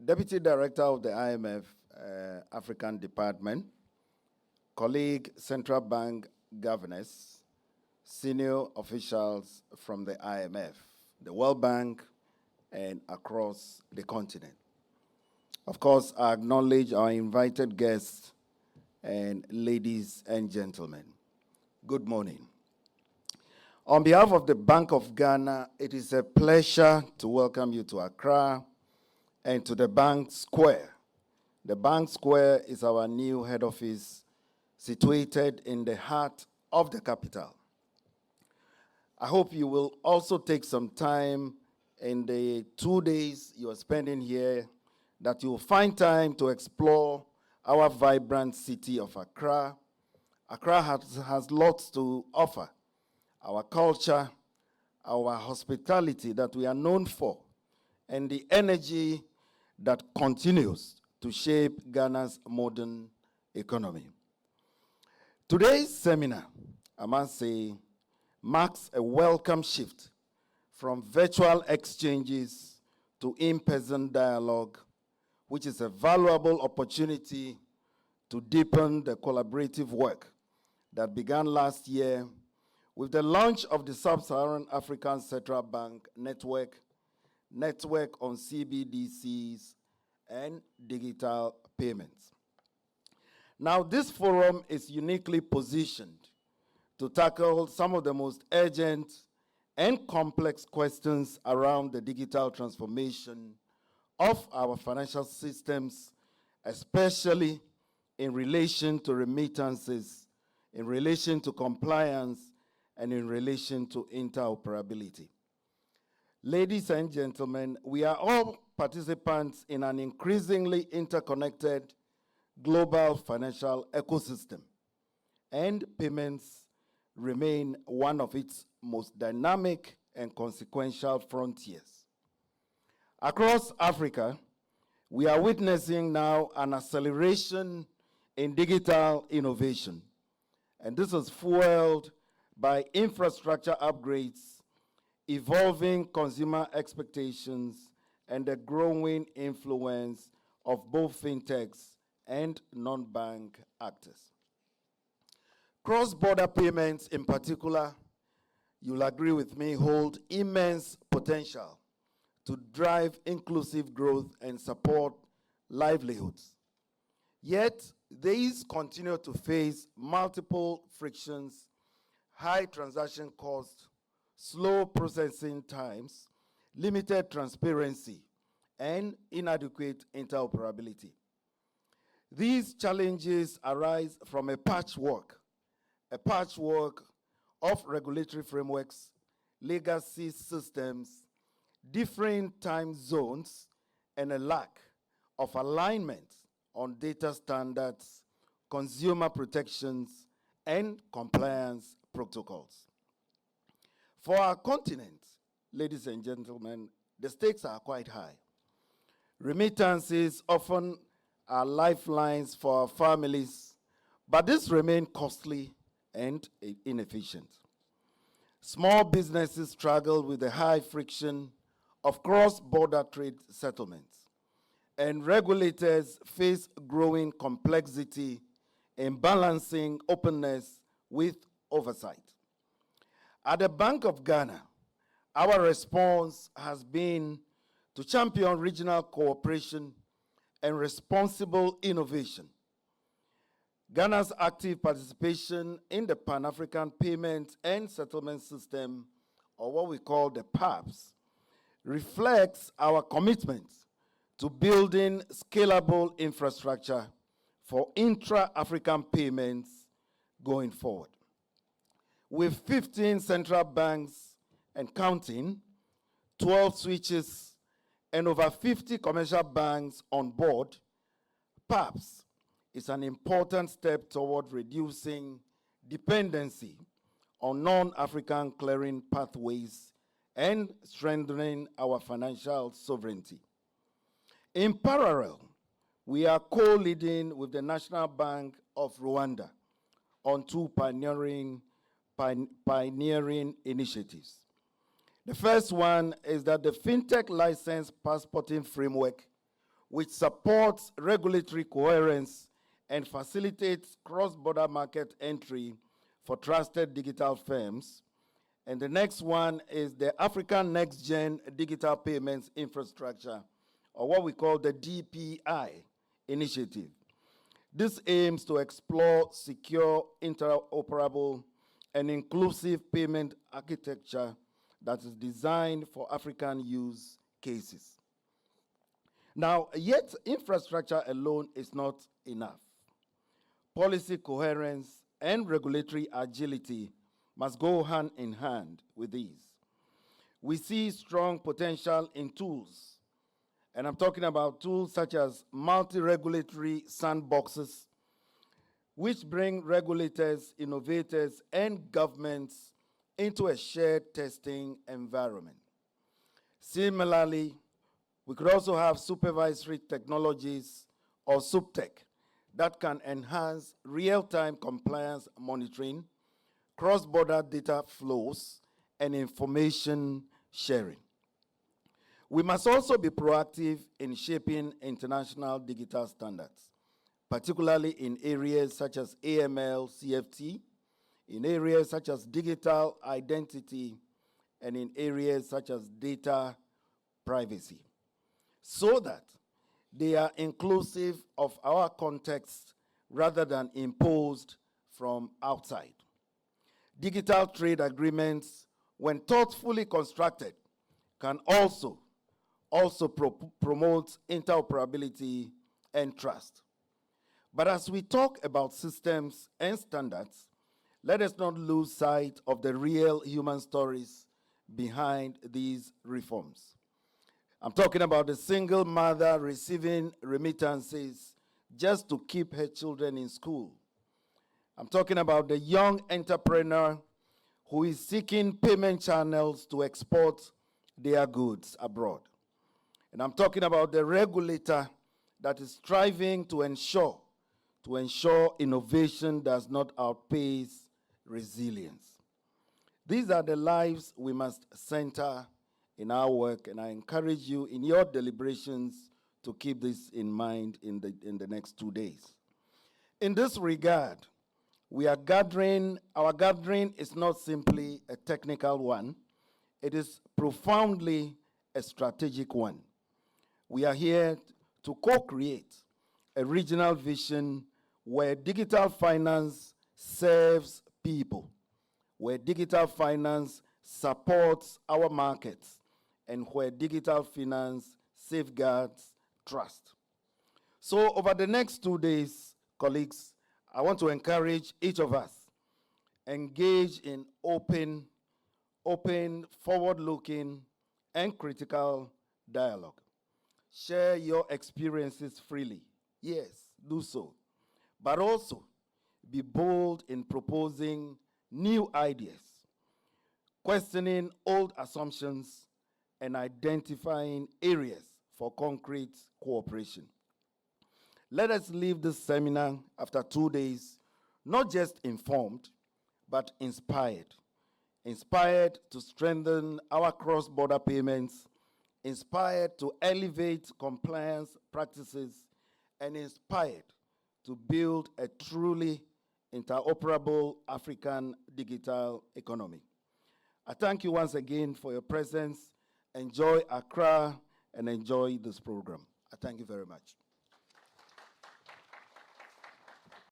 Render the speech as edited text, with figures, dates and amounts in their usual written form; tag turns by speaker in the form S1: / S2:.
S1: Deputy Director of the IMF African Department, colleague Central Bank governors, senior officials from the IMF, the World Bank, and across the continent. Of course, I acknowledge our invited guests and ladies and gentlemen. Good morning. On behalf of the Bank of Ghana, it is a pleasure to welcome you to Accra and to the Bank Square. The Bank Square is our new head office situated in the heart of the capital. I hope you will also take some time in the 2 days you are spending here, that you will find time to explore our vibrant city of Accra. Accra has lots to offer. Our culture, our hospitality that we are known for, and the energy that continues to shape Ghana's modern economy. Today's seminar, I must say, marks a welcome shift from virtual exchanges to in-person dialogue, which is a valuable opportunity to deepen the collaborative work that began last year with the launch of the Sub-Saharan African Central Bank Network on CBDCs and digital payments. Now, this forum is uniquely positioned to tackle some of the most urgent and complex questions around the digital transformation of our financial systems, especially in relation to remittances, in relation to compliance, and in relation to interoperability. Ladies and gentlemen, we are all participants in an increasingly interconnected global financial ecosystem, and payments remain one of its most dynamic and consequential frontiers. Across Africa, we are witnessing now an acceleration in digital innovation, and this is fueled by infrastructure upgrades, evolving consumer expectations, and the growing influence of both fintechs and non-bank actors. Cross-border payments in particular, you'll agree with me, hold immense potential to drive inclusive growth and support livelihoods. Yet, these continue to face multiple frictions, high transaction costs, slow processing times, limited transparency, and inadequate interoperability. These challenges arise from a patchwork of regulatory frameworks, legacy systems, different time zones, and a lack of alignment on data standards, consumer protections, and compliance protocols. For our continent, ladies and gentlemen, the stakes are quite high. Remittances often are lifelines for our families, but these remain costly and inefficient. Small businesses struggle with the high friction of cross-border trade settlements, and regulators face growing complexity in balancing openness with oversight. At the Bank of Ghana, our response has been to champion regional cooperation and responsible innovation. Ghana's active participation in the Pan-African Payment and Settlement System, or what we call the PAPS, reflects our commitment to building scalable infrastructure for intra-African payments going forward. With 15 central banks and counting, 12 switches, and over 50 commercial banks on board, PAPS is an important step toward reducing dependency on non-African clearing pathways and strengthening our financial sovereignty. In parallel, we are co-leading with the National Bank of Rwanda on two pioneering initiatives. The first one is that the FinTech License Passporting Framework which supports regulatory coherence and facilitates cross-border market entry for trusted digital firms. And the next one is the African Next Gen Digital Payments Infrastructure, or what we call the DPI initiative. This aims to explore secure, interoperable, and inclusive payment architecture that is designed for African use cases. Now, yet infrastructure alone is not enough. Policy coherence and regulatory agility must go hand in hand with these. We see strong potential in tools, and I'm talking about tools such as multi-regulatory sandboxes, which bring regulators, innovators, and governments into a shared testing environment. Similarly, we could also have supervisory technologies or SupTech that can enhance real-time compliance monitoring, cross-border data flows, and information sharing. We must also be proactive in shaping international digital standards, particularly in areas such as AML, CFT, in areas such as digital identity, and in areas such as data privacy, so that they are inclusive of our context rather than imposed from outside. Digital trade agreements, when thoughtfully constructed, can also promote interoperability and trust. But as we talk about systems and standards, let us not lose sight of the real human stories behind these reforms. I'm talking about the single mother receiving remittances just to keep her children in school. I'm talking about the young entrepreneur who is seeking payment channels to export their goods abroad. And I'm talking about the regulator that is striving to ensure innovation does not outpace resilience. These are the lives we must center in our work, and I encourage you in your deliberations to keep this in mind in the next 2 days. In this regard, our gathering is not simply a technical one, it is profoundly a strategic one. We are here to co-create a regional vision where digital finance serves people, where digital finance supports our markets, and where digital finance safeguards trust. So over the next 2 days, colleagues, I want to encourage each of us engage in open, forward-looking, and critical dialogue. Share your experiences freely. Yes, do so. But also, be bold in proposing new ideas, questioning old assumptions, and identifying areas for concrete cooperation. Let us leave this seminar after 2 days, not just informed, but inspired. Inspired to strengthen our cross-border payments, inspired to elevate compliance practices, and inspired to build a truly interoperable African digital economy. I thank you once again for your presence. Enjoy Accra and enjoy this program. I thank you very much.